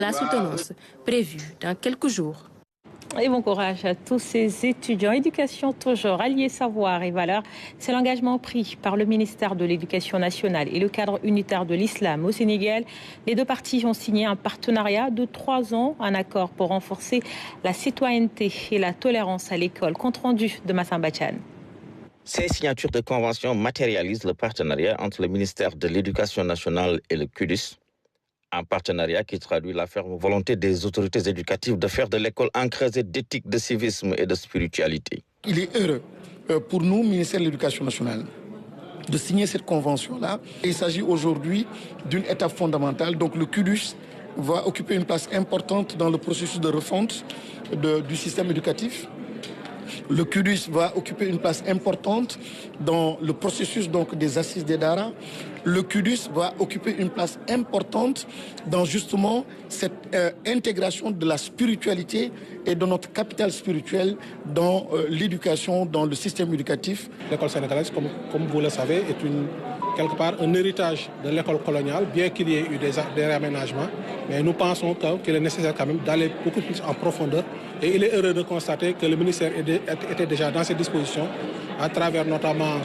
La soutenance prévue dans quelques jours. Et bon courage à tous ces étudiants. Éducation toujours, allier savoir et valeurs. C'est l'engagement pris par le ministère de l'Éducation nationale et le cadre unitaire de l'islam au Sénégal. Les deux parties ont signé un partenariat de 3 ans, un accord pour renforcer la citoyenneté et la tolérance à l'école. Compte rendu de Massamba Tchane. Ces signatures de convention matérialisent le partenariat entre le ministère de l'Éducation nationale et le CUDIS. Un partenariat qui traduit la ferme volonté des autorités éducatives de faire de l'école un creuset d'éthique, de civisme et de spiritualité. Il est heureux pour nous, ministère de l'Éducation nationale, de signer cette convention-là. Il s'agit aujourd'hui d'une étape fondamentale. Donc le CUDIS va occuper une place importante dans le processus de refonte du système éducatif. Le CUDIS va occuper une place importante dans le processus donc, des assises des Dara. Le CUDIS va occuper une place importante dans justement cette intégration de la spiritualité et de notre capital spirituel dans l'éducation, dans le système éducatif. L'école sénégalaise, comme vous le savez, est quelque part un héritage de l'école coloniale, bien qu'il y ait eu des réaménagements. Mais nous pensons qu'il est nécessaire quand même d'aller beaucoup plus en profondeur. Et il est heureux de constater que le ministère était déjà dans ces dispositions, à travers notamment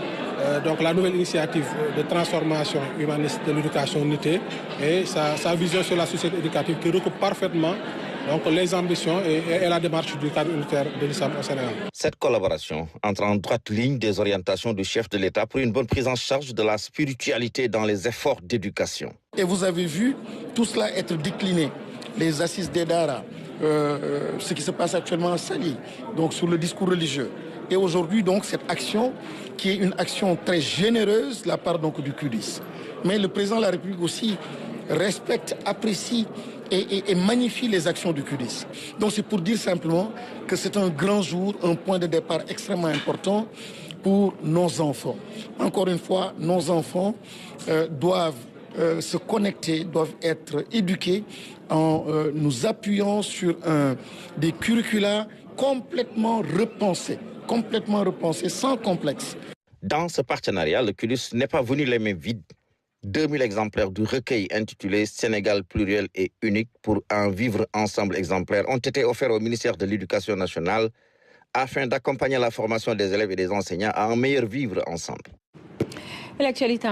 donc la nouvelle initiative de transformation humaniste de l'éducation unité et sa vision sur la société éducative qui recoupe parfaitement donc, les ambitions et la démarche du cadre unitaire de l'islam au Sénégal. Cette collaboration entre en droite ligne des orientations du chef de l'État pour une bonne prise en charge de la spiritualité dans les efforts d'éducation. Et vous avez vu tout cela être décliné, les assises des Dara, ce qui se passe actuellement à Sali, donc sur le discours religieux. Et aujourd'hui, donc, cette action qui est une action très généreuse de la part donc, du CUDIS. Mais le président de la République aussi respecte, apprécie et magnifie les actions du CUDIS. Donc c'est pour dire simplement que c'est un grand jour, un point de départ extrêmement important pour nos enfants. Encore une fois, nos enfants doivent se connecter, doivent être éduqués en nous appuyant sur des curricula complètement repensés, sans complexe. Dans ce partenariat, le CUDIS n'est pas venu les mains vides. 2000 exemplaires du recueil intitulé Sénégal pluriel et unique pour un vivre ensemble exemplaire ont été offerts au ministère de l'Éducation nationale afin d'accompagner la formation des élèves et des enseignants à un meilleur vivre ensemble. L'actualité